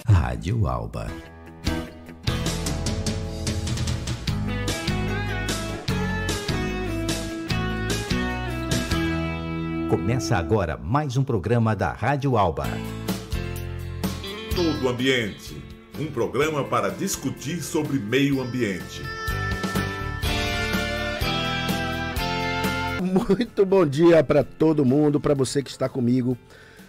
Rádio Alba. Começa agora mais um programa da Rádio Alba. Todo Ambiente, um programa para discutir sobre meio ambiente. Muito bom dia para todo mundo, para você que está comigo,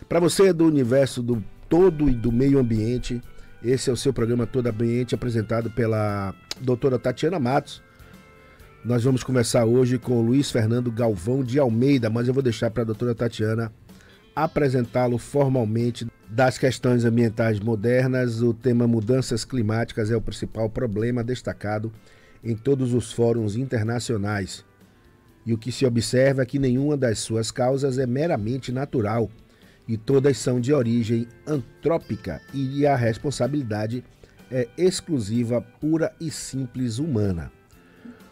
para você do universo do todo e do meio ambiente. Esse é o seu programa Todo Ambiente, apresentado pela doutora Tatiana Matos. Nós vamos conversar hoje com o Luiz Fernando Galvão de Almeida, mas eu vou deixar para a doutora Tatiana apresentá-lo formalmente. Das questões ambientais modernas, o tema mudanças climáticas é o principal problema destacado em todos os fóruns internacionais. E o que se observa é que nenhuma das suas causas é meramente natural e todas são de origem antrópica e a responsabilidade é exclusiva, pura e simples humana.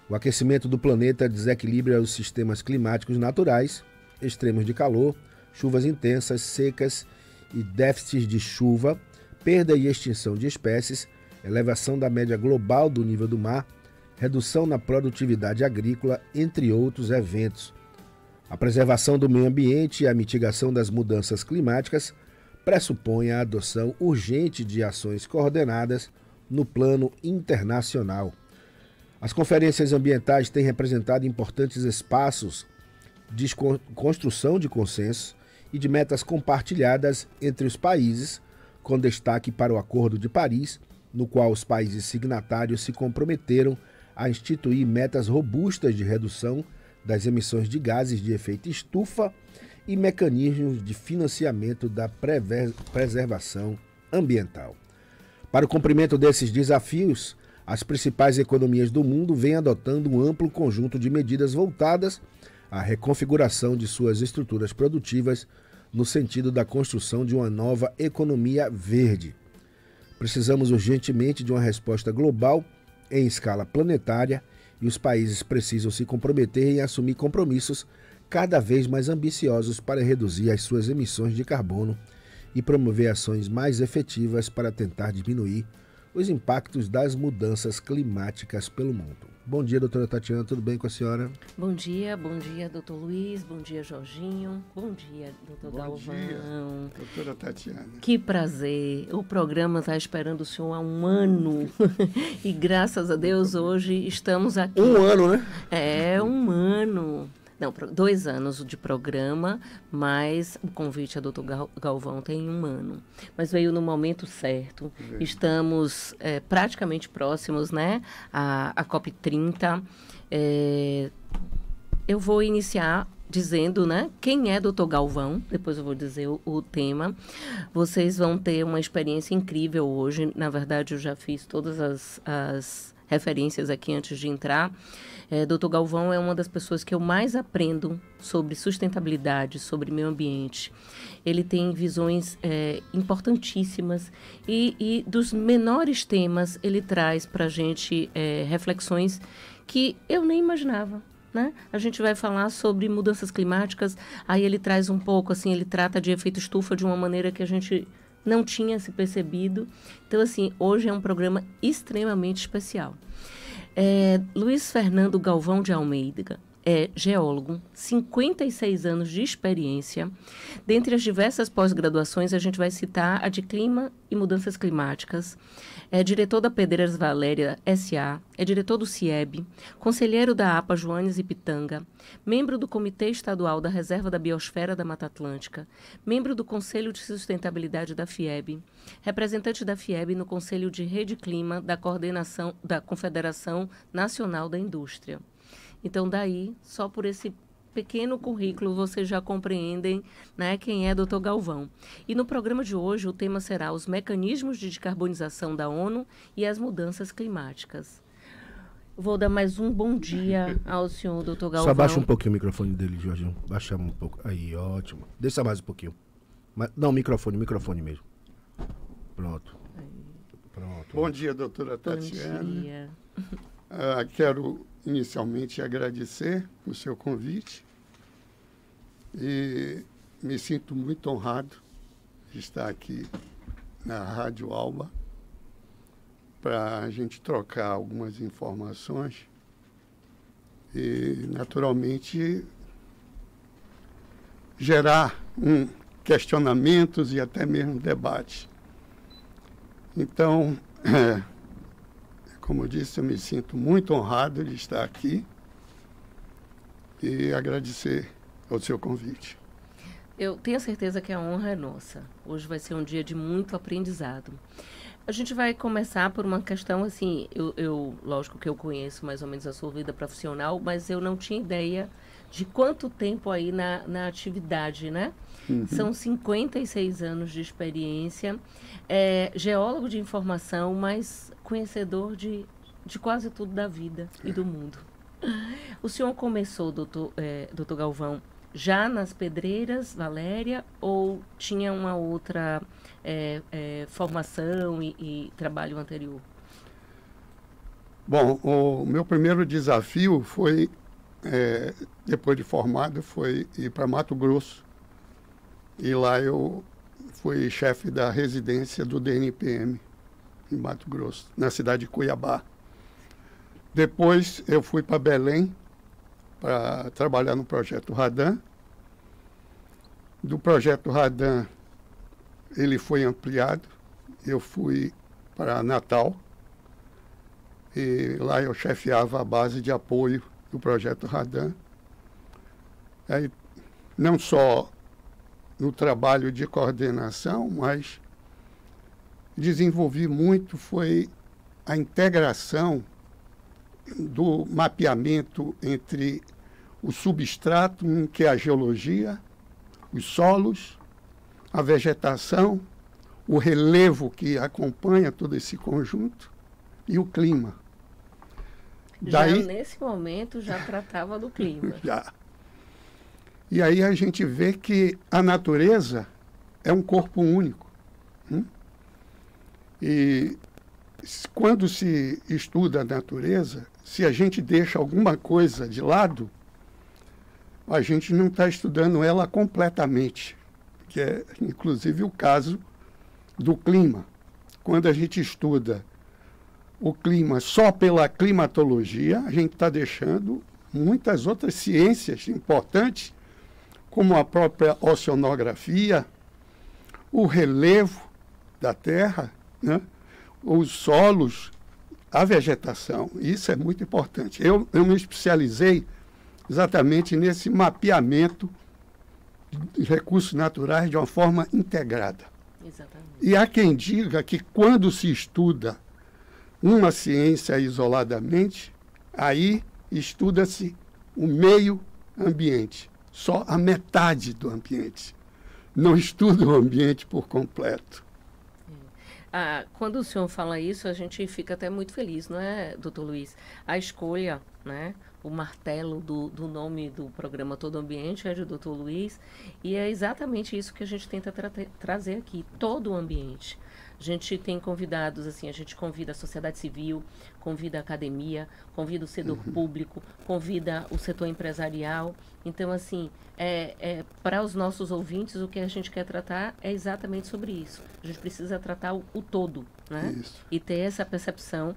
O aquecimento do planeta desequilibra os sistemas climáticos naturais, extremos de calor, chuvas intensas, secas e déficits de chuva, perda e extinção de espécies, elevação da média global do nível do mar, redução na produtividade agrícola, entre outros eventos. A preservação do meio ambiente e a mitigação das mudanças climáticas pressupõe a adoção urgente de ações coordenadas no plano internacional. As conferências ambientais têm representado importantes espaços de construção de consensos e de metas compartilhadas entre os países, com destaque para o Acordo de Paris, no qual os países signatários se comprometeram a instituir metas robustas de redução das emissões de gases de efeito estufa e mecanismos de financiamento da preservação ambiental. Para o cumprimento desses desafios, as principais economias do mundo vêm adotando um amplo conjunto de medidas voltadas à reconfiguração de suas estruturas produtivas no sentido da construção de uma nova economia verde. Precisamos urgentemente de uma resposta global em escala planetária e os países precisam se comprometer em assumir compromissos cada vez mais ambiciosos para reduzir as suas emissões de carbono e promover ações mais efetivas para tentar diminuir os impactos das mudanças climáticas pelo mundo. Bom dia, doutora Tatiana, tudo bem com a senhora? Bom dia, doutor Luiz, bom dia, Jorginho, bom dia, doutor Galvão. Bom dia, doutora Tatiana. Que prazer, o programa está esperando o senhor há um ano e graças a Deus hoje estamos aqui. Um ano, né? É, um ano. Não, 2 anos de programa, mas o convite a doutor Galvão tem 1 ano. Mas veio no momento certo. Estamos praticamente próximos, né, à COP30. Eu vou iniciar dizendo, né, quem é doutor Galvão, depois eu vou dizer o tema. Vocês vão ter uma experiência incrível hoje. Na verdade, eu já fiz todas as referências aqui antes de entrar. Dr. Galvão é uma das pessoas que eu mais aprendo sobre sustentabilidade, sobre meio ambiente. Ele tem visões importantíssimas e dos menores temas ele traz para a gente reflexões que eu nem imaginava. Né? A gente vai falar sobre mudanças climáticas, aí ele traz um pouco, assim, ele trata de efeito estufa de uma maneira que a gente não tinha se percebido. Então, assim, hoje é um programa extremamente especial. Luiz Fernando Galvão de Almeida é geólogo, 56 anos de experiência. Dentre as diversas pós-graduações, a gente vai citar a de Clima e Mudanças Climáticas. É diretor da Pedreiras Valéria S.A., é diretor do CIEB, conselheiro da APA Joanes e Pitanga, membro do Comitê Estadual da Reserva da Biosfera da Mata Atlântica, membro do Conselho de Sustentabilidade da FIEB, representante da FIEB no Conselho de Rede Clima da Coordenação da Confederação Nacional da Indústria. Então, daí, só por esse pequeno currículo, vocês já compreendem, né, quem é Dr. Galvão. E no programa de hoje, o tema será os mecanismos de descarbonização da ONU e as mudanças climáticas. Vou dar mais um bom dia ao senhor Dr. Galvão. Só baixa um pouquinho o microfone dele, Jorginho. Baixa um pouco. Aí, ótimo. Deixa mais um pouquinho. Não, microfone mesmo. Pronto. Pronto. Bom dia, doutora Tatiana. Bom dia. Quero inicialmente agradecer o seu convite e me sinto muito honrado de estar aqui na Rádio Alba para a gente trocar algumas informações e, naturalmente, gerar questionamentos e até mesmo debates. Então, como eu disse, eu me sinto muito honrado de estar aqui e agradecer ao seu convite. Eu tenho certeza que a honra é nossa. Hoje vai ser um dia de muito aprendizado. A gente vai começar por uma questão assim, lógico que eu conheço mais ou menos a sua vida profissional, mas eu não tinha ideia de quanto tempo aí na atividade, né? Uhum. São 56 anos de experiência, geólogo de informação, mas conhecedor de quase tudo da vida e do mundo. O senhor começou, doutor Galvão, já nas Pedreiras, Valéria, ou tinha uma outra formação e trabalho anterior? Bom, o meu primeiro desafio foi, depois de formado, foi ir para Mato Grosso. E lá eu fui chefe da residência do DNPM, em Mato Grosso, na cidade de Cuiabá. Depois eu fui para Belém, para trabalhar no projeto Radan. Do projeto Radan, ele foi ampliado. Eu fui para Natal e lá eu chefiava a base de apoio do projeto Radan. Aí, não só no trabalho de coordenação, mas desenvolvi muito foi a integração do mapeamento entre o substrato, que é a geologia, os solos, a vegetação, o relevo que acompanha todo esse conjunto e o clima. Daí, nesse momento já tratava do clima. Já. E aí a gente vê que a natureza é um corpo único. E quando se estuda a natureza, se a gente deixa alguma coisa de lado, a gente não está estudando ela completamente, que é inclusive o caso do clima. Quando a gente estuda o clima só pela climatologia, a gente está deixando muitas outras ciências importantes, como a própria oceanografia, o relevo da Terra, né? Os solos, a vegetação. Isso é muito importante. Eu me especializei exatamente nesse mapeamento de recursos naturais de uma forma integrada. Exatamente. E há quem diga que quando se estuda uma ciência isoladamente, aí estuda-se o meio ambiente, só a metade do ambiente. Não estuda o ambiente por completo. Quando o senhor fala isso, a gente fica até muito feliz, não é, doutor Luiz? A escolha, né, o martelo do nome do programa Todo Ambiente é de doutor Luiz, e é exatamente isso que a gente tenta trazer aqui, todo o ambiente. A gente tem convidados, assim, a gente convida a sociedade civil, convida a academia, convida o setor público, convida o setor empresarial. Então, assim, para os nossos ouvintes, o que a gente quer tratar é exatamente sobre isso. A gente precisa tratar o todo, né? Isso. E ter essa percepção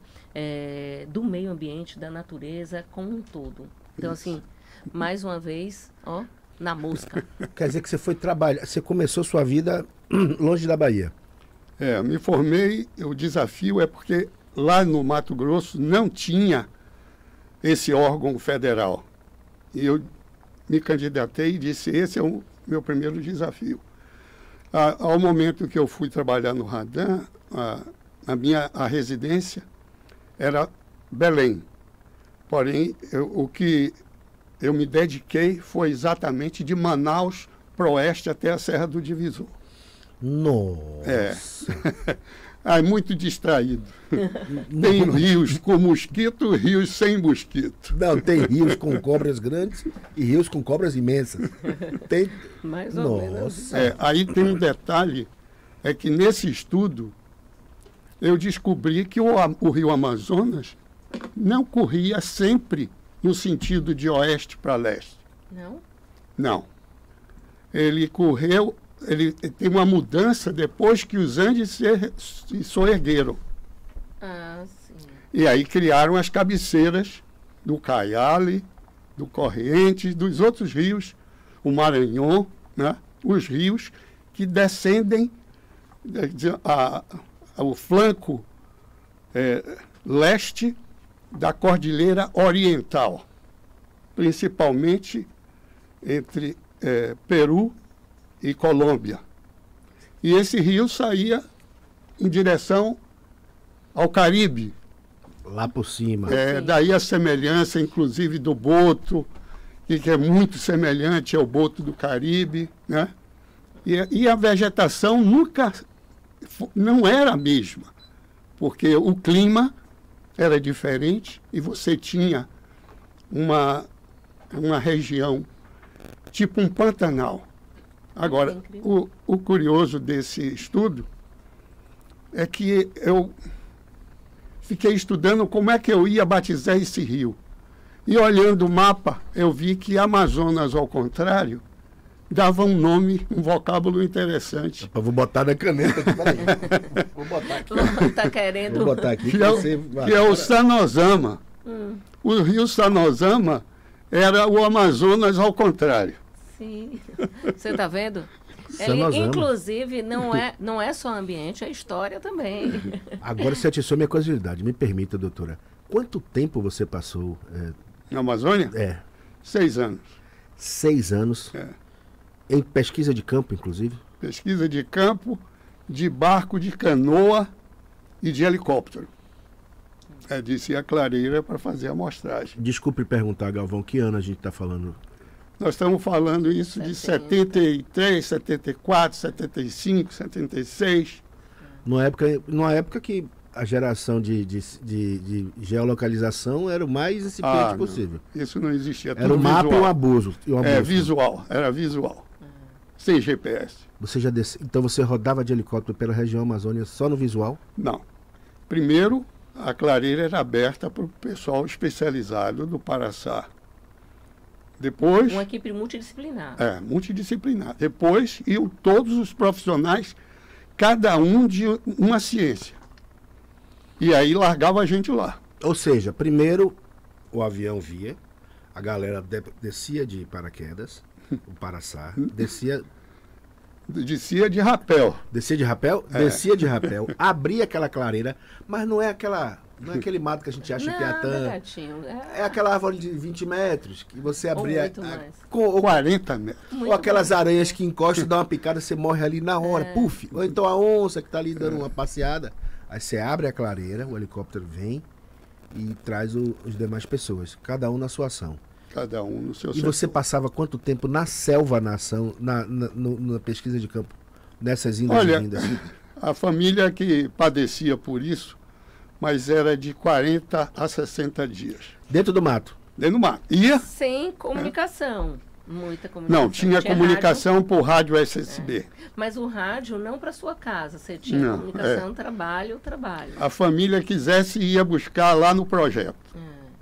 do meio ambiente, da natureza como um todo. Então, Isso. assim, mais uma vez, ó, na mosca. Quer dizer que você foi trabalhar, você começou sua vida longe da Bahia. Me formei, o desafio é porque lá no Mato Grosso não tinha esse órgão federal. E eu me candidatei e disse, esse é o meu primeiro desafio. Ao momento que eu fui trabalhar no Radan, a residência era Belém. Porém, o que eu me dediquei foi exatamente de Manaus para o oeste até a Serra do Divisor. Nossa! É muito distraído. Tem rios com mosquito, rios sem mosquito. Não, tem rios com cobras grandes e rios com cobras imensas. Tem... Mais ou menos. Aí tem um detalhe, é que nesse estudo eu descobri que o rio Amazonas não corria sempre no sentido de oeste para leste. Não? Não. Ele correu ele tem uma mudança depois que os Andes se soergueram. Ah, sim. E aí criaram as cabeceiras do Caiale, do Correntes, dos outros rios, o Maranhão, né? Os rios que descendem ao flanco leste da Cordilheira Oriental, principalmente entre Peru e Colômbia. E esse rio saía em direção ao Caribe. Lá por cima. Daí a semelhança, inclusive, do boto, que é muito semelhante ao boto do Caribe, né? E a vegetação não era a mesma, porque o clima era diferente e você tinha uma região tipo um Pantanal. Agora, o curioso desse estudo é que eu fiquei estudando como é que eu ia batizar esse rio. E olhando o mapa, eu vi que Amazonas, ao contrário, dava um nome, um vocábulo interessante. Eu vou botar na caneta aqui, peraí. Vou botar aqui. Tá querendo... Vou botar aqui. Que é o Sanosama. O rio Sanosama era o Amazonas ao contrário. Sim. Você está vendo? Sanosama. Inclusive, não é só ambiente, é história também. Agora você atiçou minha curiosidade. Me permita, doutora. Quanto tempo você passou? Na Amazônia? 6 anos. 6 anos. Em pesquisa de campo, inclusive? Pesquisa de campo, de barco, de canoa e de helicóptero. Descia a clareira para fazer a amostragem. Desculpe perguntar, Galvão, que ano a gente está falando? Nós estamos falando isso de 73, 74, 75, 76. Numa época que a geração de geolocalização era o mais incipiente possível. Isso não existia. Era o mapa e o abuso. Era visual. Sem GPS. Então você rodava de helicóptero pela região Amazônia só no visual? Não. Primeiro, a clareira era aberta para o pessoal especializado do Paraçá. Depois... Uma equipe multidisciplinar. Multidisciplinar. Depois iam todos os profissionais, cada um de uma ciência. E aí largava a gente lá. Ou seja, primeiro o avião via, a galera descia de paraquedas, o Paraçá, descia de rapel. Descia de rapel? Descia de rapel, abria aquela clareira, mas não é aquele mato que a gente acha em Piatã. É aquela árvore de 20 metros que você abria. Ou 40 metros. Ou aquelas aranhas que encostam e dá uma picada, você morre ali na hora, puf. Ou então a onça que está ali dando uma passeada. Aí você abre a clareira, o helicóptero vem e traz os demais pessoas, cada um na sua ação. Cada um no seu setor. E você passava quanto tempo na selva, na pesquisa de campo, nessas indas e vindas? Assim? A família que padecia por isso, mas era de 40 a 60 dias. Dentro do mato? Dentro do mato. Ia? Sem comunicação. Muita comunicação. Não, tinha comunicação rádio, por rádio SSB. Mas o rádio não para sua casa. Você tinha comunicação, trabalho. A família quisesse ia buscar lá no projeto.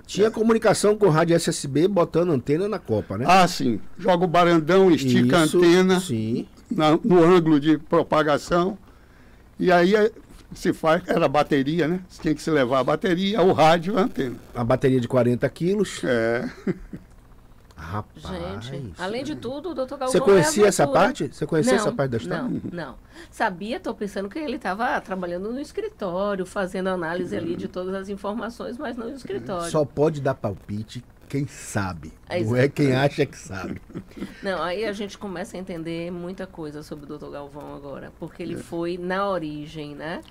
Tinha comunicação com rádio SSB botando antena na copa, né? Ah, sim. Joga o barandão, estica a antena no ângulo de propagação. E aí era bateria, né? Tinha que se levar a bateria, o rádio e a antena. A bateria de 40 quilos. Rapaz. Gente, além de tudo, o doutor Galvão... Você conhecia essa parte? Você conhecia essa parte da história? Não. Sabia, estou pensando que ele estava trabalhando no escritório, fazendo análise ali de todas as informações, mas não no escritório. Só pode dar palpite quem sabe. Não é quem acha que sabe. Não, aí a gente começa a entender muita coisa sobre o doutor Galvão agora, porque ele foi na origem, né?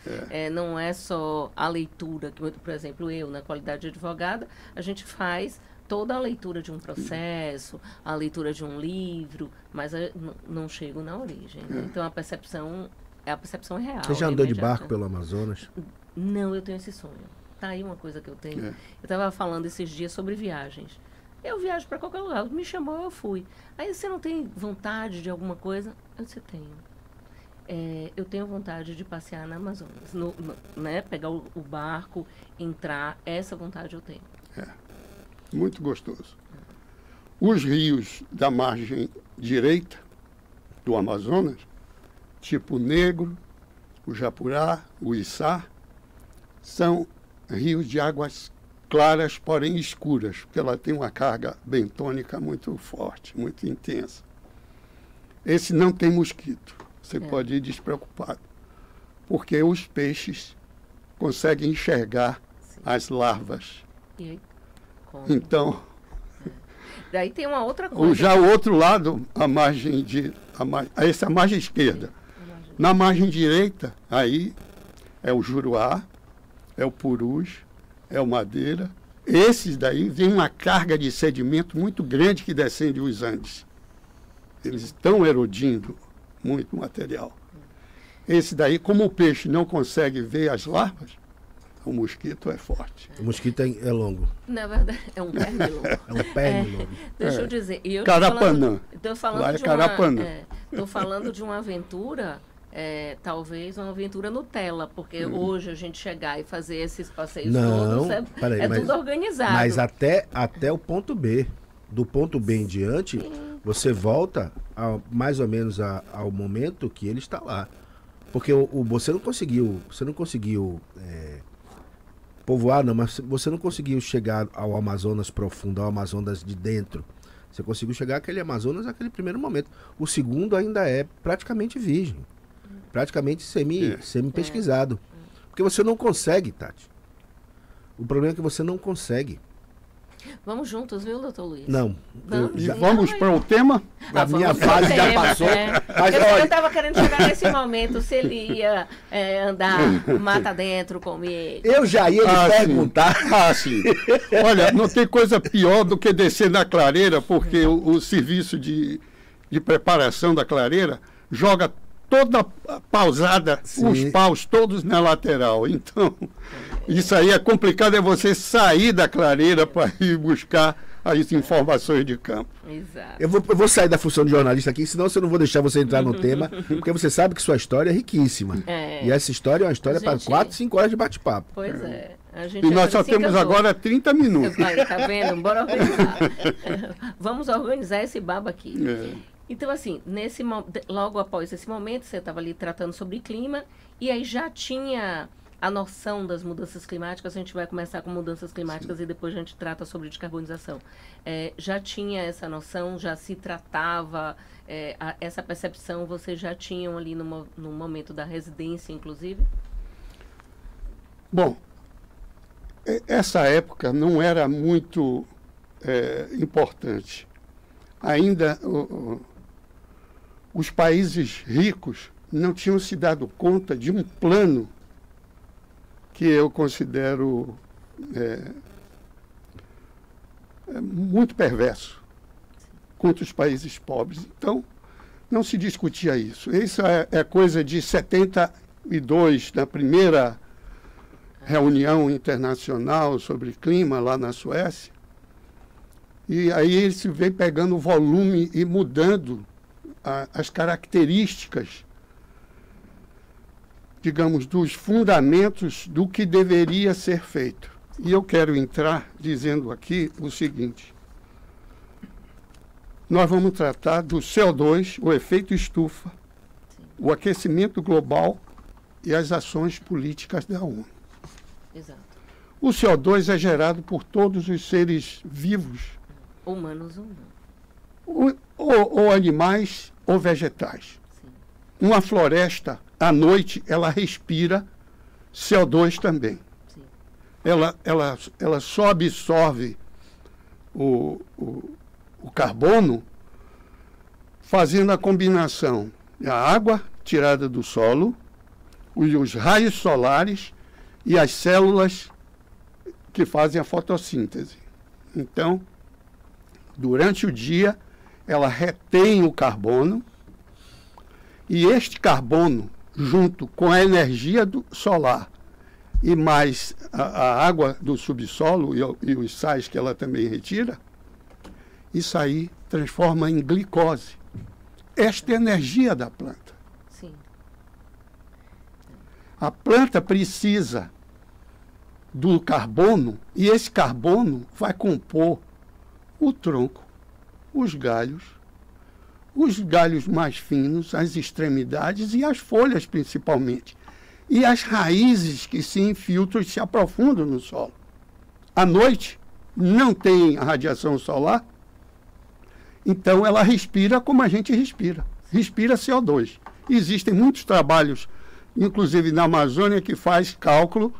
Não é só a leitura, que, por exemplo, eu, na qualidade de advogada, a gente faz toda a leitura de um processo, a leitura de um livro, mas não chego na origem. Né? Então a percepção é real. Você já andou de barco pelo Amazonas? Não, eu tenho esse sonho. Tá aí uma coisa que eu tenho. Eu estava falando esses dias sobre viagens. Eu viajo para qualquer lugar. Me chamou, eu fui. Aí você não tem vontade de alguma coisa? Eu disse, tenho. Eu tenho vontade de passear na Amazonas. Né? Pegar o barco, entrar. Essa vontade eu tenho. Muito gostoso. Os rios da margem direita do Amazonas tipo Negro, o Japurá, o Içá, são rios de águas claras, porém escuras, porque ela tem uma carga bentônica muito forte, muito intensa. Esse não tem mosquito, você pode ir despreocupado, porque os peixes conseguem enxergar as larvas. E aí, como? Então, daí tem uma outra coisa. já o outro lado, essa é a margem esquerda. Na margem direita, aí é o Juruá, é o Purus, é o Madeira. Esses daí vem uma carga de sedimento muito grande que descende os Andes. Eles estão erodindo muito material. Esse daí, como o peixe não consegue ver as larvas, o mosquito é forte. O mosquito é longo. Na verdade, é um pernilongo. É um pernilongo. Deixa eu dizer. E eu Carapanã. Estou falando, Lá é de Carapanã. Tô falando de uma aventura, talvez uma aventura Nutella, porque hoje a gente chegar e fazer esses passeios todos peraí, tudo organizado. Mas até o ponto B. Do ponto B em diante, você volta mais ou menos ao momento que ele está lá. Porque você não conseguiu povoar, não, mas você não conseguiu chegar ao Amazonas profundo, ao Amazonas de dentro. Você conseguiu chegar àquele Amazonas naquele primeiro momento. O segundo ainda é praticamente virgem. Praticamente semi-pesquisado. Porque você não consegue, Tati. O problema é que você não consegue. Vamos juntos, viu, doutor Luiz? Não. Vamos para o tema? A minha fase já passou. Mas, eu estava querendo chegar nesse momento, se ele ia andar mata dentro comigo. Eu já ia lhe perguntar. Sim. Olha, não tem coisa pior do que descer na clareira, porque o serviço de preparação da clareira joga toda pausada, os paus todos na lateral. Então, isso aí é complicado, é você sair da clareira para ir buscar as informações de campo. Exato. Eu vou sair da função de jornalista aqui, senão eu não vou deixar você entrar no tema, porque você sabe que sua história é riquíssima. E essa história é uma história para 4, 5 horas de bate-papo. Pois é. A gente E nós só temos agora 30 minutos. Aí, tá vendo? Bora organizar. Vamos organizar esse baba aqui. Então, assim, logo após esse momento, você estava ali tratando sobre clima, e aí já tinha a noção das mudanças climáticas. A gente vai começar com mudanças climáticas e depois a gente trata sobre descarbonização. Já tinha essa noção, já se tratava, essa percepção, vocês já tinham ali no momento da residência, inclusive? Bom, essa época não era muito importante. Ainda os países ricos não tinham se dado conta de um plano que eu considero muito perverso contra os países pobres. Então, não se discutia isso. Isso é coisa de 72, na primeira reunião internacional sobre clima lá na Suécia. E aí ele se vem pegando o volume e mudando as características, digamos, dos fundamentos do que deveria ser feito. E eu quero entrar dizendo aqui o seguinte: nós vamos tratar do CO2, o efeito estufa, o aquecimento global e as ações políticas da ONU. Exato. O CO2 é gerado por todos os seres vivos, humanos ou não, ou animais ou vegetais. Sim. Uma floresta, à noite, ela respira CO2 também. Sim. Ela só absorve o carbono fazendo a combinação da água tirada do solo, os raios solares e as células que fazem a fotossíntese. Então, durante o dia, ela retém o carbono, e este carbono, junto com a energia solar e mais a água do subsolo e os sais que ela também retira, isso aí transforma em glicose. Esta é a energia da planta. Sim. A planta precisa do carbono, e esse carbono vai compor o tronco, os galhos, os galhos mais finos, as extremidades e as folhas principalmente. E as raízes que se infiltram e se aprofundam no solo. À noite, não tem a radiação solar, então ela respira como a gente respira. Respira CO2. Existem muitos trabalhos, inclusive na Amazônia, que faz cálculo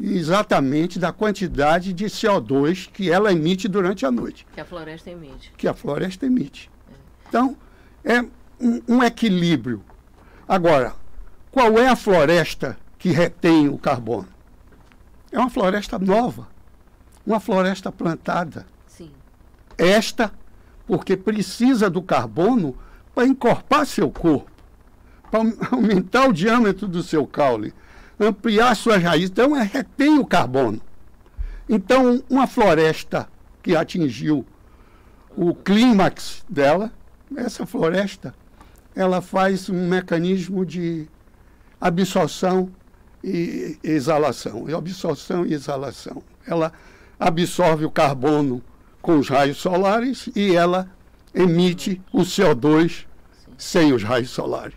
exatamente da quantidade de CO2 que ela emite durante a noite. Que a floresta emite. Que a floresta emite. Então, é um equilíbrio. Agora, qual é a floresta que retém o carbono? É uma floresta nova, uma floresta plantada. Sim. Esta, porque precisa do carbono para encorpar seu corpo, para aumentar o diâmetro do seu caule, ampliar suas raízes. Então, retém o carbono. Então, uma floresta que atingiu o clímax dela, essa floresta, ela faz um mecanismo de absorção e exalação. Absorção e exalação. Ela absorve o carbono com os raios solares e ela emite o CO2 sem os raios solares.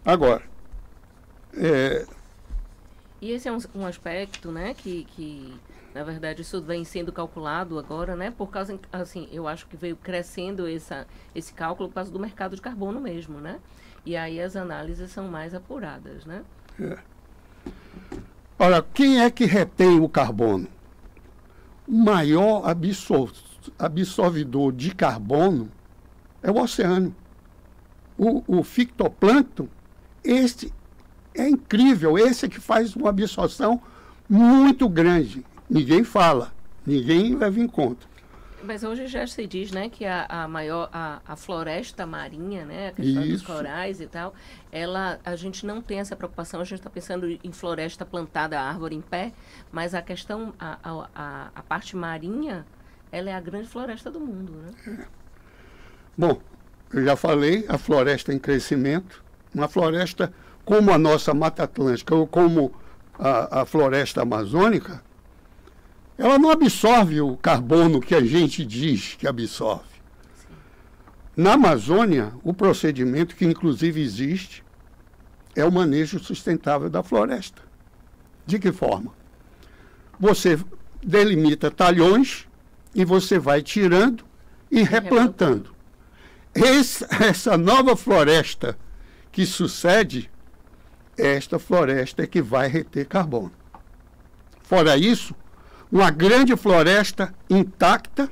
Agora, E esse é um aspecto, né, que na verdade isso vem sendo calculado agora, né, por causa, assim, eu acho que veio crescendo esse cálculo por causa do mercado de carbono mesmo, né? E aí as análises são mais apuradas, né? Ora, quem é que retém o carbono? O maior absorvidor de carbono é o oceano. O fitoplâncton, esse é incrível, esse é que faz uma absorção muito grande. Ninguém fala, ninguém leva em conta. Mas hoje já se diz, né, que a floresta marinha, né, a questão dos corais e tal, a gente não tem essa preocupação, a gente está pensando em floresta plantada, árvore em pé, mas a questão, a parte marinha, ela é a grande floresta do mundo, né? Bom, eu já falei, a floresta em crescimento, uma floresta como a nossa Mata Atlântica ou como a floresta amazônica, ela não absorve o carbono que a gente diz que absorve. Sim. Na Amazônia, o procedimento que inclusive existe é o manejo sustentável da floresta. De que forma? Você delimita talhões e você vai tirando e replantando. Essa nova floresta que sucede, esta floresta é que vai reter carbono. Fora isso, uma grande floresta intacta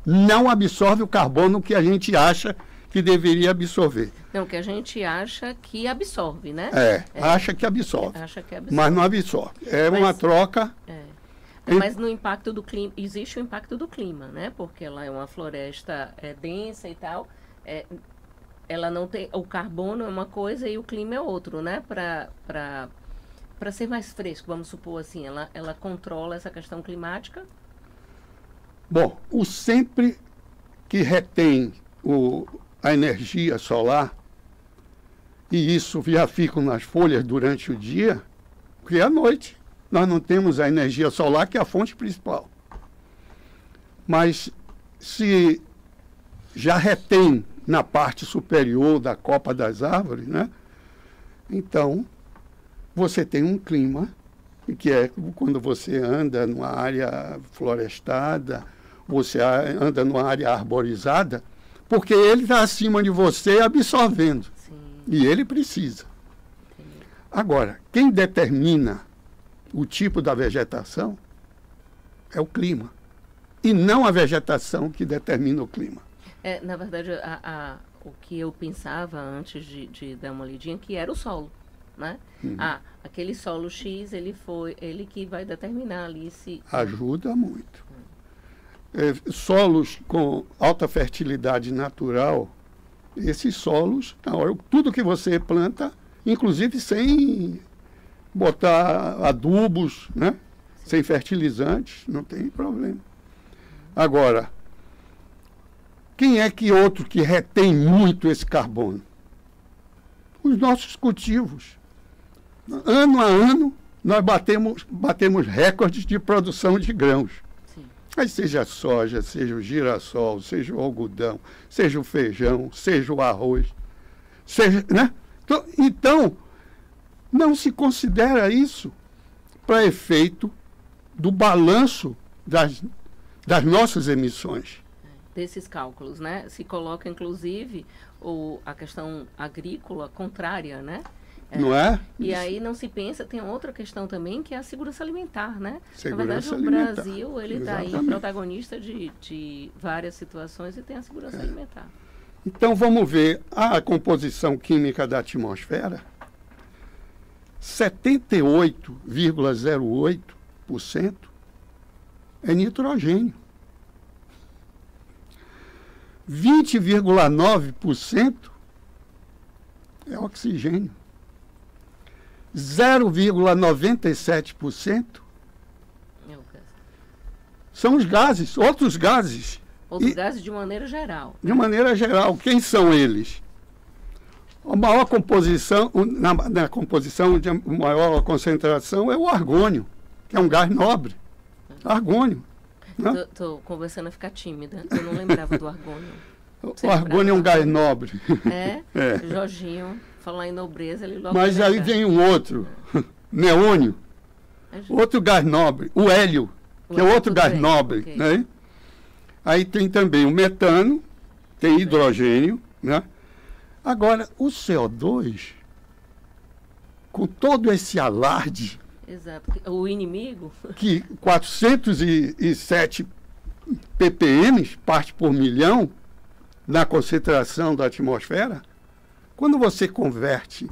não absorve o carbono que a gente acha que deveria absorver. Não, que a gente acha que absorve, né? Acha que absorve. Acha que absorve. Mas não absorve. Uma troca. Mas no impacto do clima, existe o impacto do clima, né? Porque ela é uma floresta densa e tal. Ela não tem. O carbono é uma coisa e o clima é outro, né? Para ser mais fresco, vamos supor assim, ela controla essa questão climática? Bom, o sempre que retém a energia solar, e isso já fica nas folhas durante o dia, porque à noite nós não temos a energia solar, que é a fonte principal. Mas se já retém na parte superior da copa das árvores, né? Então, você tem um clima, que é quando você anda numa área florestada, você anda numa área arborizada, porque ele está acima de você absorvendo. Sim. E ele precisa. Entendi. Agora, quem determina o tipo da vegetação é o clima. E não a vegetação que determina o clima. Na verdade, o que eu pensava antes de dar uma lidinha, que era o solo. Né? Aquele solo X, ele que vai determinar ali se... Ajuda muito. Solos com alta fertilidade natural, esses solos, tudo que você planta, inclusive sem botar adubos, né? Sem fertilizantes, não tem problema. Agora, quem é que outro que retém muito esse carbono? Os nossos cultivos. Ano a ano, nós batemos recordes de produção de grãos. Sim. Aí seja a soja, seja o girassol, seja o algodão, seja o feijão, seja o arroz, seja, né? Então, não se considera isso para efeito do balanço das nossas emissões. Desses cálculos, né? Se coloca, inclusive, a questão agrícola contrária, né? Não é? E aí não se pensa, tem outra questão também, que é a segurança alimentar, né? Segurança Na verdade, alimentar. o Brasil, ele está aí protagonista de várias situações e tem a segurança alimentar. Então, vamos ver a composição química da atmosfera. 78,08% é nitrogênio. 20,9% é oxigênio. 0,97% são os gases, outros gases. Outros gases de maneira geral. De maneira geral, quem são eles? A maior composição, na composição de maior concentração é o argônio, que é um gás nobre. Argônio. Estou começando a ficar tímida. Eu não lembrava do argônio. O argônio é um gás nobre. É? Jorginho, falar em nobreza, ele logo... Mas aí vem um outro, neônio, outro gás nobre, o hélio, que é outro gás nobre. Okay. Né? Aí tem também o metano, tem hidrogênio, né? Agora, o CO2, com todo esse alarde... Exato. O inimigo... Que 407 ppm, parte por milhão, na concentração da atmosfera, quando você converte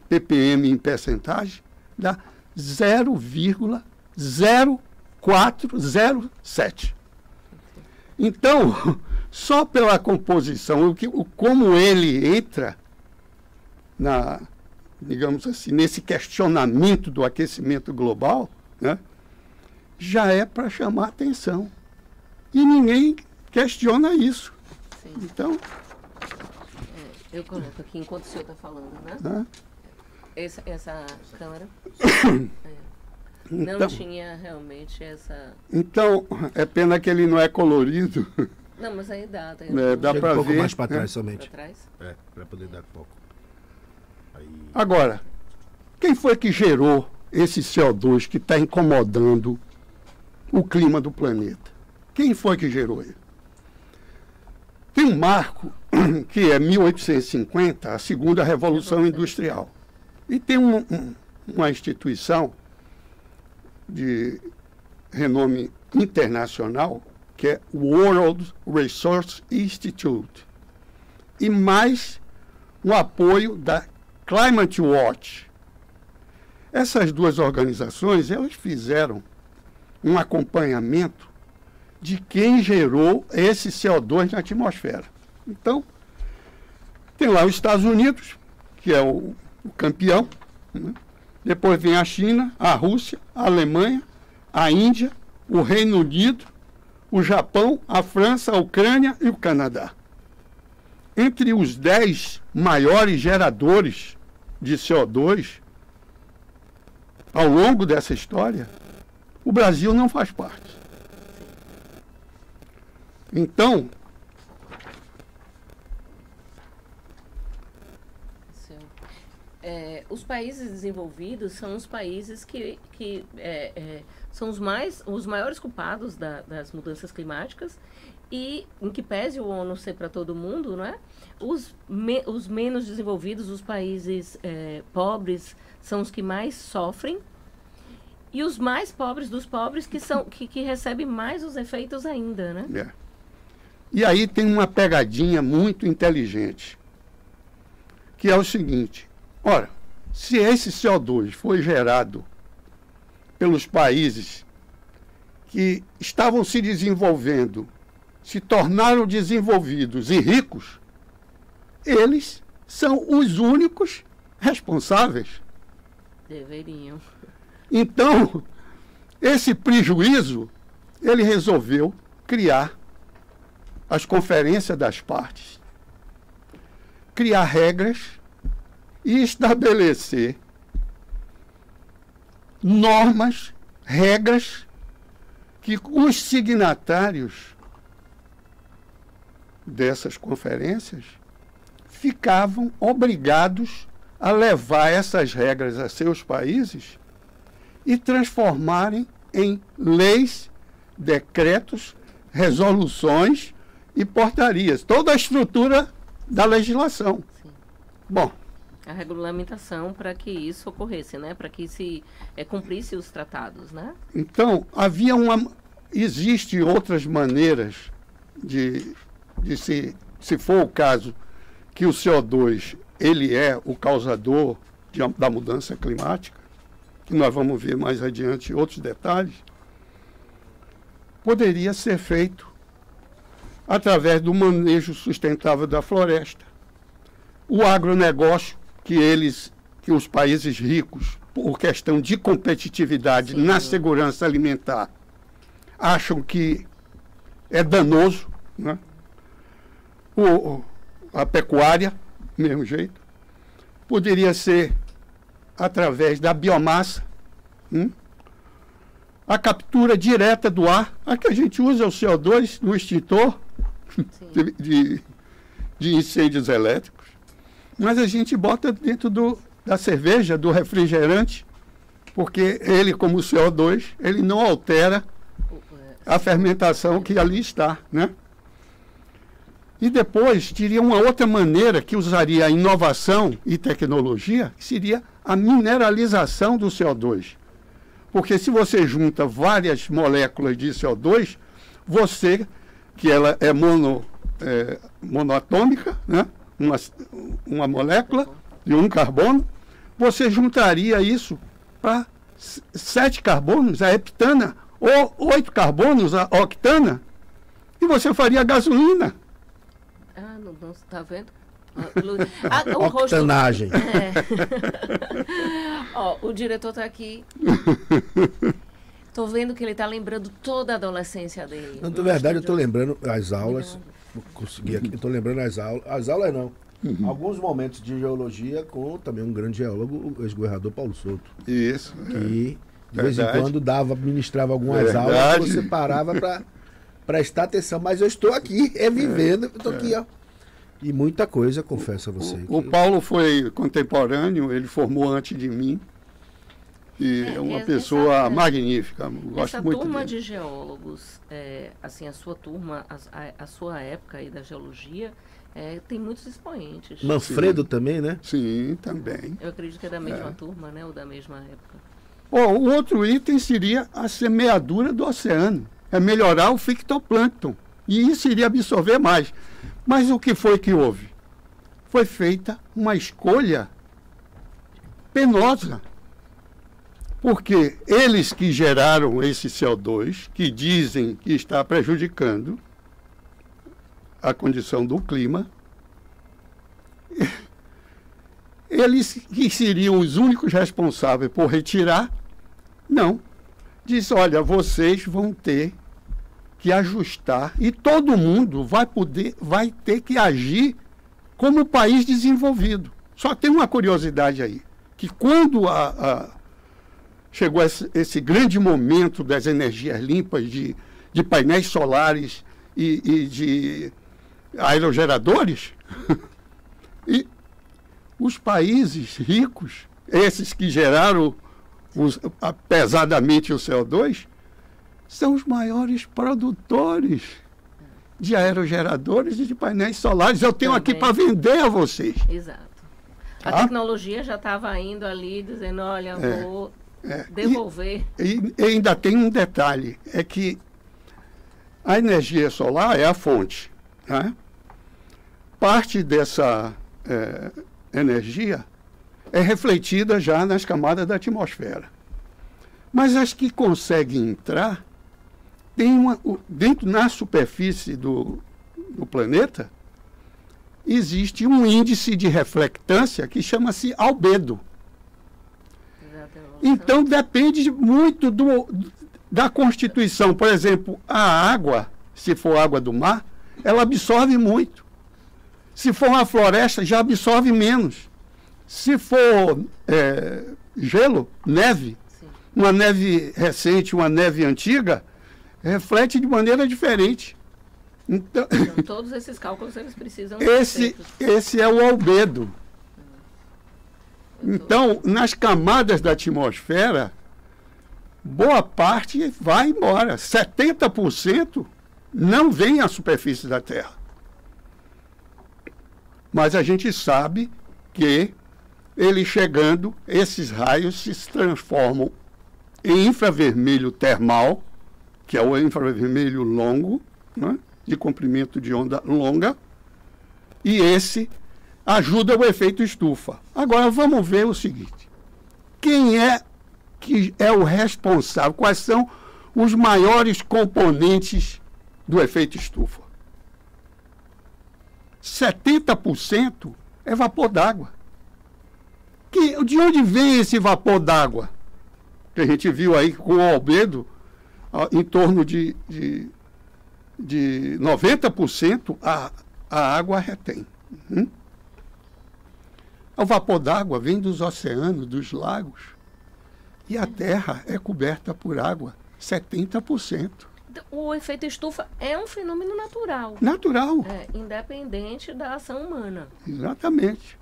ppm em percentagem, dá 0,0407. Então, só pela composição, como ele entra digamos assim, nesse questionamento do aquecimento global, né, já é para chamar atenção. E ninguém questiona isso. Sim. Então... eu coloco aqui enquanto o senhor está falando, né? Essa câmera não tinha realmente essa... Então, é pena que ele não é colorido. Não, mas aí dá. Dá para ver. Um pouco mais para trás, né? somente. Para trás? Para poder dar foco. Aí. Agora, quem foi que gerou esse CO2 que está incomodando o clima do planeta? Quem foi que gerou ele? Tem um marco que é 1850, a segunda Revolução Industrial. E tem uma instituição de renome internacional, que é o World Resource Institute, e mais o apoio da Climate Watch. Essas duas organizações, elas fizeram um acompanhamento de quem gerou esse CO2 na atmosfera. Então, tem lá os Estados Unidos, que é o campeão, né? Depois vem a China, a Rússia, a Alemanha, a Índia, o Reino Unido, o Japão, a França, a Ucrânia e o Canadá. Entre os 10 maiores geradores de CO2, ao longo dessa história, o Brasil não faz parte. Então, os países desenvolvidos são os países que são os maiores culpados das mudanças climáticas e, em que pese o ONU ser para todo mundo, não é? Os menos desenvolvidos, os países pobres, são os que mais sofrem e os mais pobres dos pobres que recebem mais os efeitos ainda, né? E aí tem uma pegadinha muito inteligente, que é o seguinte: ora, se esse CO2 foi gerado pelos países que estavam se desenvolvendo, se tornaram desenvolvidos e ricos, eles são os únicos responsáveis. Deveriam. Então, esse prejuízo, ele resolveu criar as conferências das partes, criar regras e estabelecer normas, regras que os signatários dessas conferências ficavam obrigados a levar essas regras a seus países e transformarem em leis, decretos, resoluções e portarias. Toda a estrutura da legislação. Sim. Bom, A regulamentação para que isso ocorresse, né? Para que se cumprisse os tratados, né? então, existem outras maneiras de se for o caso que o CO2 ele é o causador da mudança climática, que nós vamos ver mais adiante outros detalhes, poderia ser feito através do manejo sustentável da floresta. O agronegócio que os países ricos, por questão de competitividade Sim. na segurança alimentar, acham que é danoso, né? A pecuária, do mesmo jeito, poderia ser através da biomassa, a captura direta do ar, a que a gente usa o CO2 no extintor de incêndios elétricos, mas a gente bota dentro da cerveja, do refrigerante, porque ele, como o CO2, ele não altera a fermentação que ali está, né? E depois teria uma outra maneira que usaria a inovação e tecnologia, que seria a mineralização do CO2. Porque se você junta várias moléculas de CO2, que ela é monoatômica, né? uma molécula de um carbono, você juntaria isso para 7 carbonos, a heptana, ou 8 carbonos, a octana, e você faria gasolina. Ah, não está vendo? O Octanagem. Ó, o diretor está aqui. Estou vendo que ele está lembrando toda a adolescência dele. Não, na verdade, eu estou lembrando as aulas. Vou conseguir aqui. Estou lembrando as aulas. As aulas não. Alguns momentos de geologia com também um grande geólogo, o ex-governador Paulo Souto. Isso. Que de vez em Verdade. quando ministrava algumas Verdade. aulas que você parava para prestar atenção. Mas eu estou aqui, vivendo, eu estou aqui, ó. E muita coisa, confesso a você. O Paulo foi contemporâneo, ele formou antes de mim. E é uma pessoa magnífica. Gosto Essa muito turma dele. de geólogos, assim, a sua turma, a sua época aí da geologia, tem muitos expoentes. Manfredo também, né? Sim, também. Eu acredito que é da mesma turma, né? Ou da mesma época. O outro item seria a semeadura do oceano. É melhorar o fitoplâncton. E isso iria absorver mais. Mas o que foi que houve? Foi feita uma escolha penosa. Porque eles que geraram esse CO2, que dizem que está prejudicando a condição do clima, eles que seriam os únicos responsáveis por retirar, não. Diz, olha, vocês vão ter que ajustar e todo mundo vai ter que agir como país desenvolvido. Só tem uma curiosidade aí, que quando chegou esse grande momento das energias limpas, de painéis solares e de aerogeradores, e os países ricos, esses que geraram pesadamente o CO2, são os maiores produtores de aerogeradores e de painéis solares. Eu tenho aqui para vender a vocês. Exato. A tecnologia já estava indo ali, dizendo, olha, vou devolver. E ainda tem um detalhe, é que a energia solar é a fonte, né? Parte dessa energia é refletida já nas camadas da atmosfera. Mas as que conseguem entrar, dentro na superfície do planeta, existe um índice de reflectância que chama-se albedo. Então depende muito da constituição. Por exemplo, a água, se for água do mar, ela absorve muito. Se for uma floresta, já absorve menos. Se for gelo, neve, uma neve recente, uma neve antiga, reflete de maneira diferente. Então, todos esses cálculos eles precisam esse é o albedo. Então, nas camadas da atmosfera, boa parte vai embora. 70% não vem à superfície da Terra. Mas a gente sabe que ele chegando, esses raios se transformam em infravermelho termal, que é o infravermelho longo, né, de comprimento de onda longa, e esse ajuda o efeito estufa. Agora vamos ver o seguinte: quem é que é o responsável? Quais são os maiores componentes do efeito estufa? 70% é vapor d'água. De onde vem esse vapor d'água? Que a gente viu aí com o albedo, em torno de 90% a água retém. O vapor d'água vem dos oceanos, dos lagos, e a Terra é coberta por água, 70%. O efeito estufa é um fenômeno natural. Natural. Independente da ação humana. Exatamente.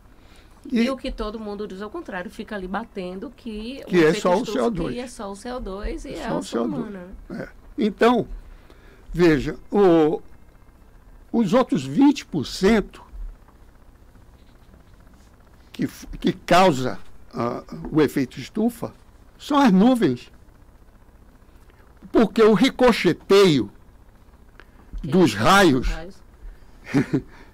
E o que todo mundo diz ao contrário, fica ali batendo que é só o CO2. Que é só o CO2 e é só a ação humana. Então, veja, os outros 20% que causa o efeito estufa são as nuvens. Porque o ricocheteio dos raios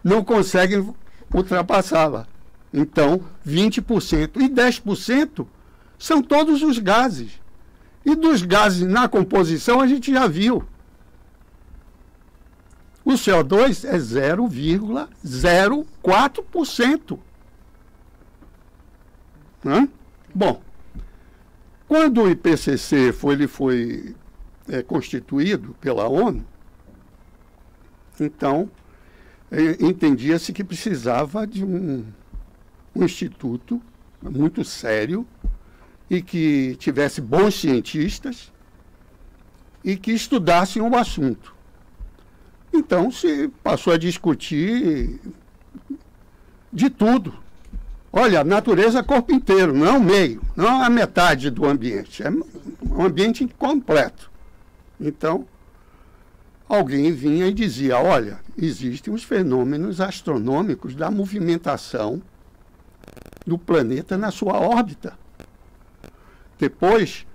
não consegue ultrapassá-la. Então, 20%. E 10% são todos os gases. E dos gases na composição a gente já viu. O CO2 é 0,04%. Bom, quando o IPCC foi constituído pela ONU, então entendia-se que precisava de um instituto muito sério e que tivesse bons cientistas e que estudassem o assunto. Então se passou a discutir de tudo. Olha, a natureza é corpo inteiro, não é o meio, não é a metade do ambiente, é um ambiente completo. Então, alguém vinha e dizia, olha, existem os fenômenos astronômicos da movimentação do planeta na sua órbita. Depois,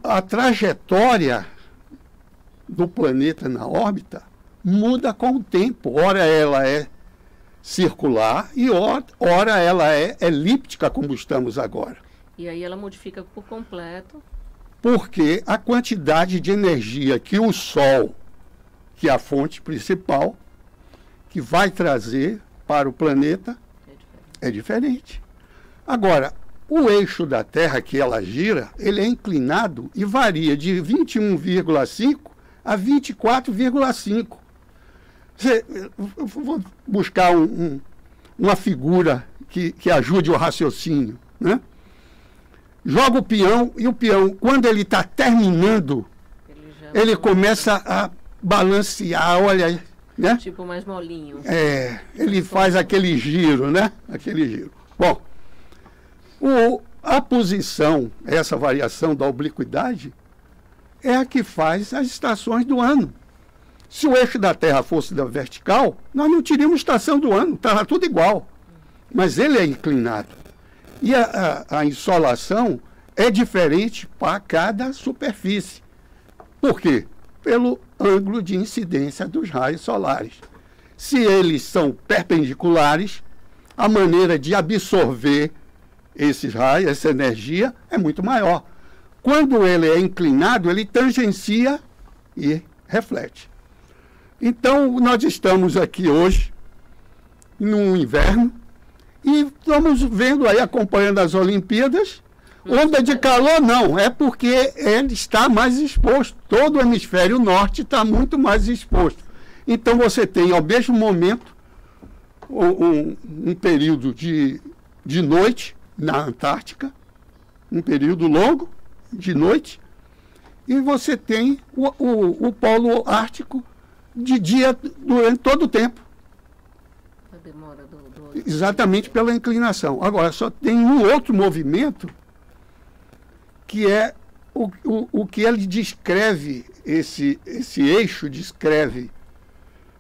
a trajetória do planeta na órbita muda com o tempo. Ora ela é circular e ora ela é elíptica, como estamos agora. E aí ela modifica por completo. Porque a quantidade de energia que o Sol, que é a fonte principal, que vai trazer para o planeta, é diferente. Agora, o eixo da Terra que ela gira, ele é inclinado e varia de 21,5 a 24,5. Eu vou buscar uma figura que ajude o raciocínio, né? Joga o peão e o peão, quando ele está terminando, ele começa a balancear, olha, né? Tipo mais molinho. Ele faz aquele giro, né? Aquele giro. Bom, a posição, essa variação da obliquidade, é a que faz as estações do ano. Se o eixo da Terra fosse da vertical, nós não teríamos estação do ano, estava tudo igual. Mas ele é inclinado. E a insolação é diferente para cada superfície. Por quê? Pelo ângulo de incidência dos raios solares. Se eles são perpendiculares, a maneira de absorver esses raios, essa energia, é muito maior. Quando ele é inclinado, ele tangencia e reflete. Então, nós estamos aqui hoje, no inverno, e estamos vendo aí, acompanhando as Olimpíadas, onda de calor não, é porque ele está mais exposto. Todo o hemisfério norte está muito mais exposto. Então você tem, ao mesmo momento, um período de noite na Antártica, um período longo de noite, e você tem o polo ártico de dia durante todo o tempo. A demora do... Exatamente pela inclinação. Agora, só tem um outro movimento, que é o que ele descreve, esse eixo descreve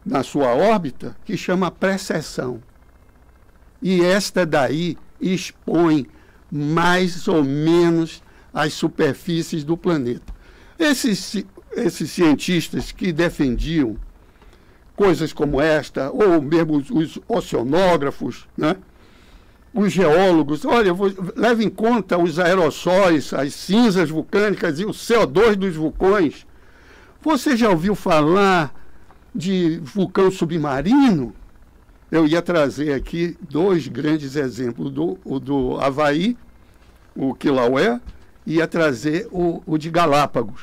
na sua órbita, que chama precessão. E esta daí expõe mais ou menos as superfícies do planeta. Esses cientistas que defendiam coisas como esta, ou mesmo os oceanógrafos, né? Os geólogos, olha, leve em conta os aerossóis, as cinzas vulcânicas e o CO2 dos vulcões. Você já ouviu falar de vulcão submarino? Eu ia trazer aqui dois grandes exemplos, o do Havaí, o Kilauea, e ia trazer o de Galápagos,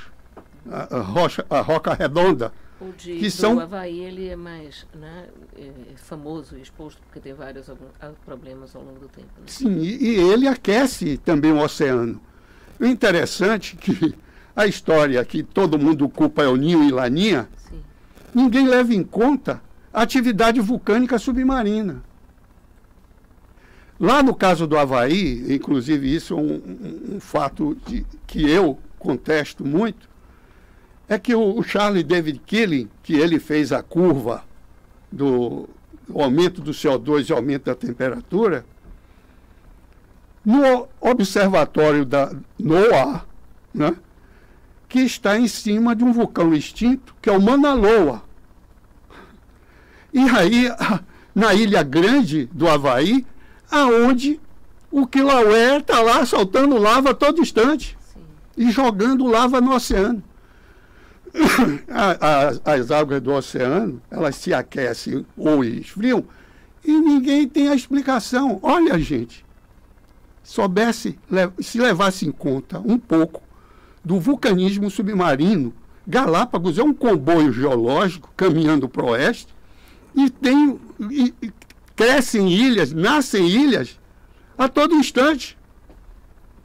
a Roca Redonda. O do Havaí, ele é mais, né, famoso e exposto porque tem vários problemas ao longo do tempo. Né? Sim, e ele aquece também o oceano. O interessante é que a história que todo mundo culpa El Niño e Laninha, sim, ninguém leva em conta a atividade vulcânica submarina. Lá no caso do Havaí, inclusive isso é um fato que eu contesto muito, é que o Charles David Keeling, que ele fez a curva do aumento do CO2 e aumento da temperatura, no observatório da NOAA, né, que está em cima de um vulcão extinto, que é o Mauna Loa. E aí, na Ilha Grande do Havaí, aonde o Kilauea está lá soltando lava a todo instante, sim, e jogando lava no oceano. As águas do oceano, elas se aquecem ou esfriam e ninguém tem a explicação. Olha, gente, se levasse em conta um pouco do vulcanismo submarino, Galápagos é um comboio geológico caminhando para o oeste e crescem ilhas, nascem ilhas a todo instante.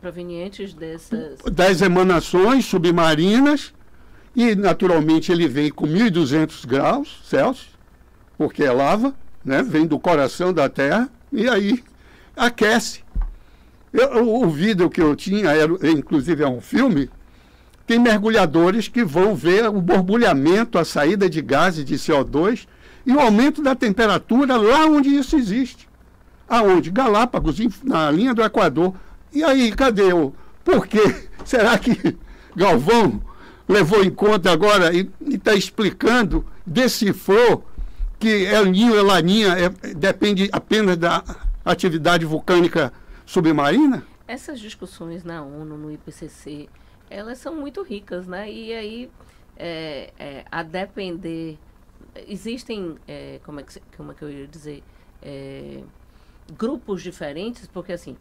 Provenientes das emanações submarinas. E, naturalmente, ele vem com 1.200 graus Celsius, porque é lava, né? Vem do coração da Terra, e aí aquece. O vídeo que eu tinha, inclusive é um filme, tem mergulhadores que vão ver o borbulhamento, a saída de gases de CO2 e o aumento da temperatura lá onde isso existe. Aonde? Galápagos, na linha do Equador. E aí, cadê o... Por quê? Será que Galvão levou em conta agora e está explicando, decifrou que El Niño e Laninha depende apenas da atividade vulcânica submarina? Essas discussões na ONU, no IPCC, elas são muito ricas, né? E aí, a depender... Existem, como é que eu ia dizer... grupos diferentes, porque assim,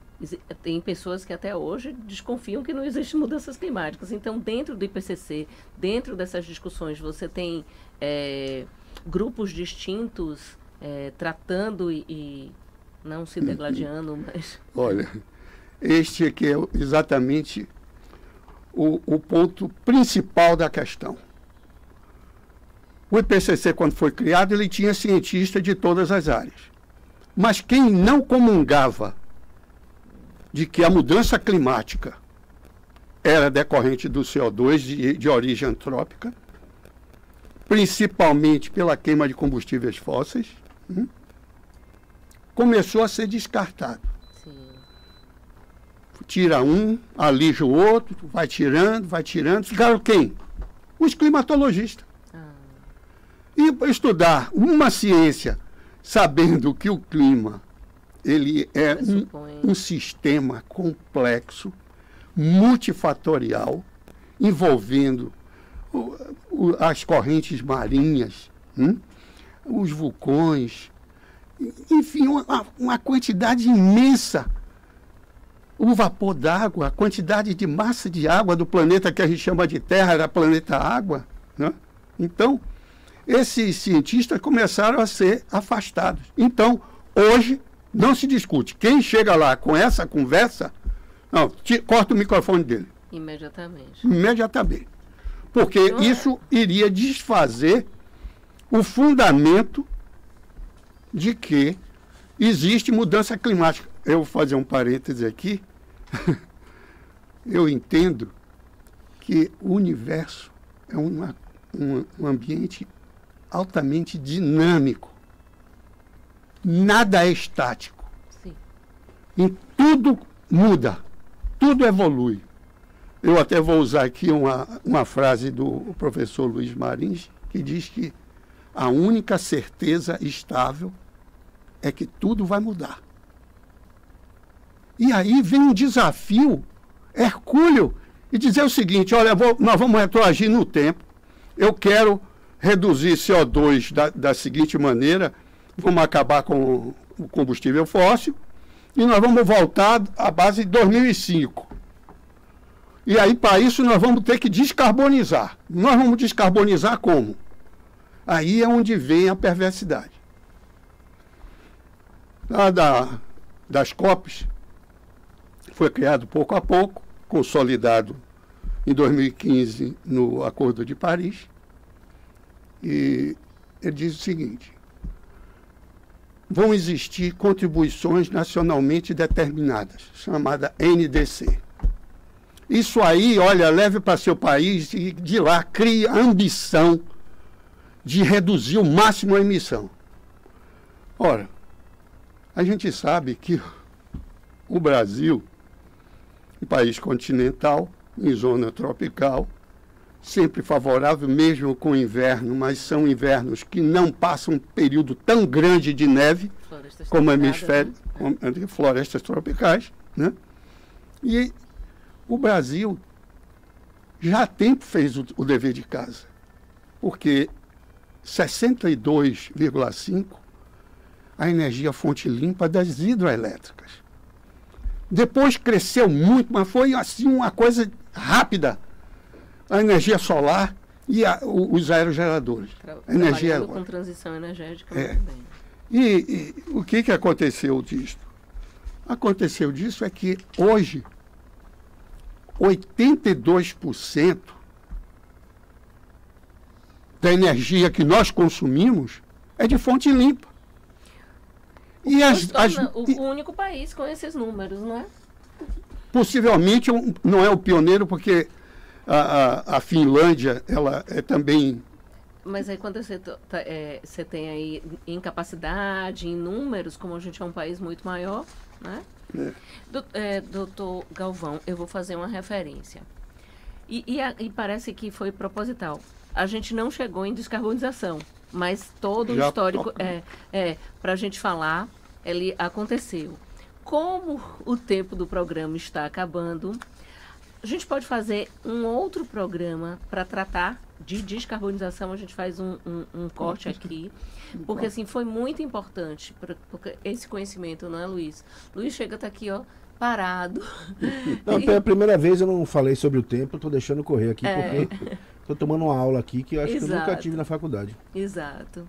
tem pessoas que até hoje desconfiam que não existem mudanças climáticas. Então, dentro do IPCC, dentro dessas discussões, você tem grupos distintos tratando e não se degladiando, mas... Olha, este aqui é exatamente o ponto principal da questão. O IPCC, quando foi criado, ele tinha cientistas de todas as áreas. Mas quem não comungava de que a mudança climática era decorrente do CO2 de origem antrópica, principalmente pela queima de combustíveis fósseis, começou a ser descartado. Sim. Tira um, alija o outro, vai tirando. Ficaram quem? Os climatologistas. E estudar uma ciência sabendo que o clima ele é um sistema complexo, multifatorial, envolvendo as correntes marinhas, os vulcões, enfim, uma quantidade imensa. O vapor d'água, a quantidade de massa de água do planeta que a gente chama de Terra era planeta água, né? Então, esses cientistas começaram a ser afastados. Então, hoje, não se discute. Quem chega lá com essa conversa, não, corta o microfone dele. Imediatamente. Imediatamente. Porque isso iria desfazer o fundamento de que existe mudança climática. Eu vou fazer um parêntese aqui. Eu entendo que o universo é um ambiente altamente dinâmico. Nada é estático. Sim. E tudo muda, tudo evolui. Eu até vou usar aqui uma frase do professor Luiz Marins, que diz que a única certeza estável é que tudo vai mudar. E aí vem um desafio hercúleo e dizer o seguinte: olha, nós vamos retroagir no tempo. Eu quero reduzir CO2 da seguinte maneira: vamos acabar com o combustível fóssil e nós vamos voltar à base de 2005. E aí, para isso, nós vamos ter que descarbonizar. Nós vamos descarbonizar como? Aí é onde vem a perversidade. Das COPs, foi criado pouco a pouco, consolidado em 2015 no Acordo de Paris. E ele diz o seguinte: vão existir contribuições nacionalmente determinadas, chamada NDC. Isso aí, olha, leve para seu país e de lá crie a ambição de reduzir o máximo a emissão. Ora, a gente sabe que o Brasil, um país continental, em zona tropical, sempre favorável, mesmo com inverno, mas são invernos que não passam um período tão grande de neve, como o hemisfério, né? Florestas tropicais, né? E o Brasil já há tempo fez o dever de casa, porque 62,5% a energia fonte limpa das hidroelétricas. Depois cresceu muito, mas foi assim uma coisa rápida. A energia solar e os aerogeradores. Trabalhando com transição energética muito bem. E o que aconteceu disso? Aconteceu disso é que hoje 82% da energia que nós consumimos é de fonte limpa. E o único país com esses números, não é? Possivelmente não é o pioneiro, porque a Finlândia, ela é também... Mas aí quando você tem aí em capacidade, em números, como a gente é um país muito maior, né? Doutor Galvão, eu vou fazer uma referência. E parece que foi proposital. A gente não chegou em descarbonização, mas todo o histórico para a gente falar, ele aconteceu. Como o tempo do programa está acabando, a gente pode fazer um outro programa para tratar de descarbonização. A gente faz um corte aqui, porque assim foi muito importante porque esse conhecimento, não é, Luiz? Luiz chega tá aqui, ó, parado. Não, pela primeira vez eu não falei sobre o tempo, estou deixando correr aqui porque estou tomando uma aula aqui que eu acho que eu nunca tive na faculdade. Exato.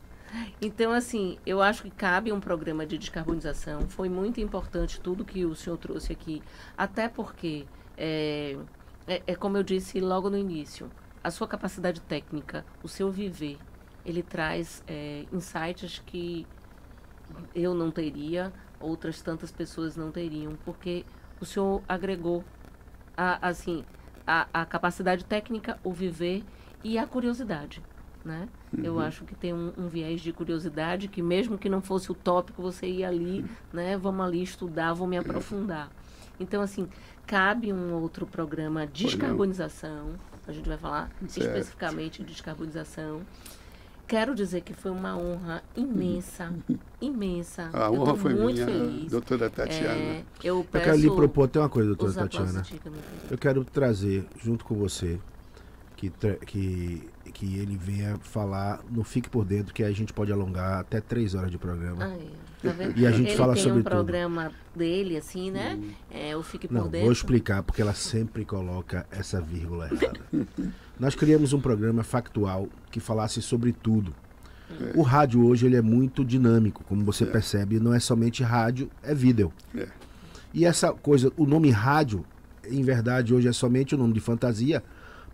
Então, assim, eu acho que cabe um programa de descarbonização. Foi muito importante tudo que o senhor trouxe aqui, até porque, como eu disse logo no início, a sua capacidade técnica, o seu viver, ele traz insights que eu não teria, outras tantas pessoas não teriam, porque o senhor agregou a capacidade técnica, o viver e a curiosidade, né? Uhum. Eu acho que tem um viés de curiosidade que mesmo que não fosse o tópico, você ia ali, né? Vamos ali estudar, vou me aprofundar. Então, assim, cabe um outro programa de descarbonização. A gente vai falar especificamente de descarbonização. Quero dizer que foi uma honra imensa, imensa. A honra foi muito minha, feliz. doutora Tatiana. Eu quero lhe propor até uma coisa, doutora Tatiana. Eu quero trazer, junto com você, que ele venha falar no Fique por Dentro, que aí a gente pode alongar até 3 horas de programa. Tá vendo? E a gente fala sobre tudo. Ele tem um programa dele, assim, né? O Fique por Dentro. Vou explicar, porque ela sempre coloca essa vírgula errada. Nós criamos um programa factual que falasse sobre tudo. O rádio hoje ele é muito dinâmico, como você percebe, não é somente rádio, é vídeo. E essa coisa, o nome rádio, em verdade, hoje é somente um nome de fantasia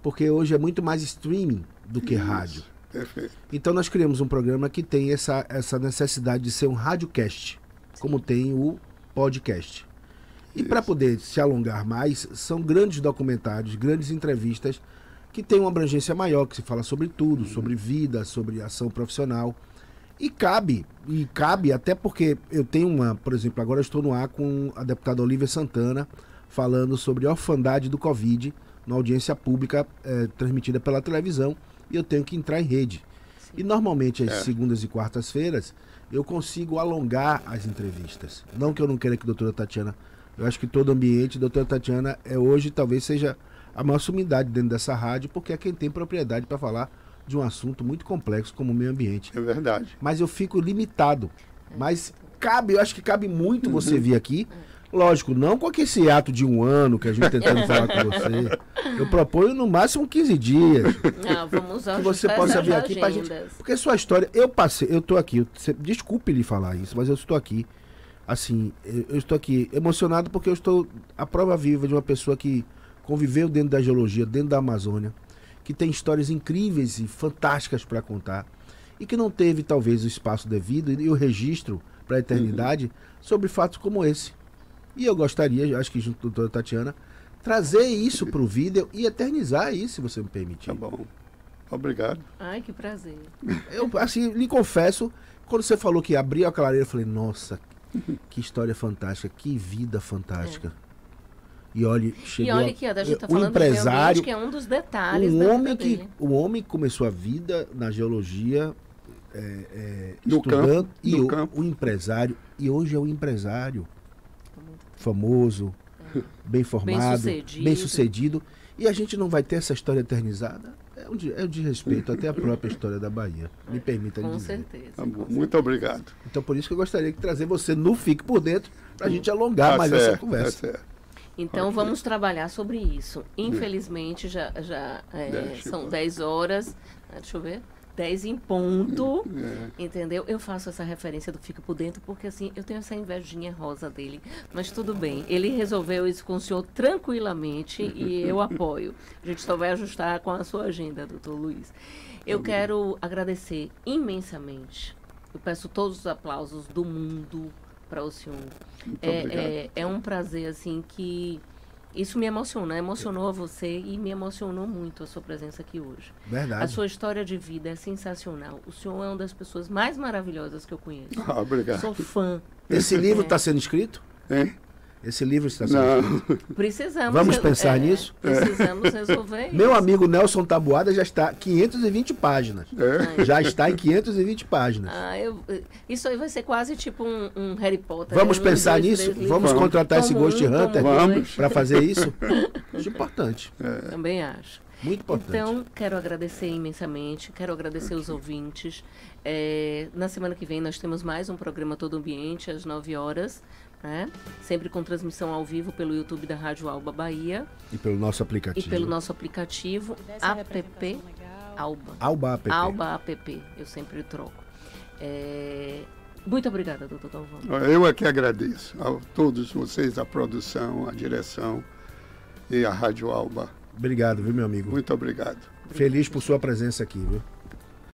porque hoje é muito mais streaming do que rádio. Perfeito. Então nós criamos um programa que tem essa necessidade de ser um radiocast, como tem o podcast. E para poder se alongar mais, são grandes documentários, grandes entrevistas que têm uma abrangência maior, que se fala sobre tudo, sobre vida, sobre ação profissional. E cabe até porque eu tenho por exemplo, agora eu estou no ar com a deputada Olívia Santana, falando sobre a orfandade do Covid, na audiência pública transmitida pela televisão, e eu tenho que entrar em rede. Sim. E normalmente às segundas e quartas-feiras eu consigo alongar as entrevistas. Não que eu não queira que a doutora Tatiana, eu acho que todo ambiente, a doutora Tatiana hoje talvez seja a maior sumidade dentro dessa rádio, porque é quem tem propriedade para falar de um assunto muito complexo como o meio ambiente. É verdade. Mas eu fico limitado. Mas eu acho que cabe muito você vir aqui. Lógico, não com esse ato de 1 ano que a gente tentando falar com você. Eu proponho no máximo 15 dias. Não, vamos que você possa vir aqui pra gente. Porque sua história, eu tô aqui, desculpe lhe falar isso, mas eu estou aqui, assim, eu estou aqui emocionado porque eu estou a prova viva de uma pessoa que conviveu dentro da geologia, dentro da Amazônia, que tem histórias incríveis e fantásticas para contar e que não teve talvez o espaço devido e o registro para a eternidade sobre fatos como esse. E eu gostaria, acho que junto com a doutora Tatiana, trazer isso para o vídeo e eternizar isso, se você me permitir. Tá bom. Obrigado. Ai, que prazer. Eu, assim, lhe confesso, quando você falou que abriu a clareira, eu falei, nossa, que história fantástica, que vida fantástica. E olha, que a gente tá falando empresário, que é um dos detalhes da vida dele. O homem que começou a vida na geologia, no estudando, campo. O empresário, e hoje é um empresário famoso, bem formado, bem sucedido. E a gente não vai ter essa história eternizada? É um desrespeito até a própria história da Bahia. Me permita lhe dizer. Com certeza. Tá bom. Muito obrigado. Então por isso que eu gostaria de trazer você no Fique por Dentro, para a gente alongar mais essa conversa. Tá certo. Então vamos trabalhar sobre isso. Infelizmente já são 10 horas, deixa eu ver, 10 em ponto, entendeu? Eu faço essa referência do Fica por Dentro porque assim, eu tenho essa invejinha rosa dele, mas tudo bem. Ele resolveu isso com o senhor tranquilamente e eu apoio. A gente só vai ajustar com a sua agenda, doutor Luiz. Eu quero agradecer imensamente. Eu peço todos os aplausos do mundo para o senhor. É um prazer, assim, que isso me emociona. Emocionou você e me emocionou muito a sua presença aqui hoje. Verdade. A sua história de vida é sensacional. O senhor é uma das pessoas mais maravilhosas que eu conheço. Obrigado. Sou fã. Esse livro está sendo escrito? Hein? Esse livro está sendo escrito? Precisamos. Vamos pensar nisso? Precisamos resolver isso. Meu amigo Nelson Taboada já está 520 páginas. Já está em 520 páginas. Isso aí vai ser quase tipo um Harry Potter. Vamos pensar nisso? Vamos contratar esse Ghost Hunter para fazer isso? Acho importante. Também acho. Muito importante. Então, quero agradecer imensamente, quero agradecer os ouvintes. Na semana que vem nós temos mais um programa Todo Ambiente, às 9 horas. Sempre com transmissão ao vivo pelo YouTube da Rádio Alba Bahia. E pelo nosso aplicativo. app Alba. Alba app. Eu sempre troco. Muito obrigada, doutor Galvão. Eu é que agradeço a todos vocês, a produção, a direção e a Rádio Alba. Obrigado, viu, meu amigo? Muito obrigado. Feliz por sua presença aqui, viu?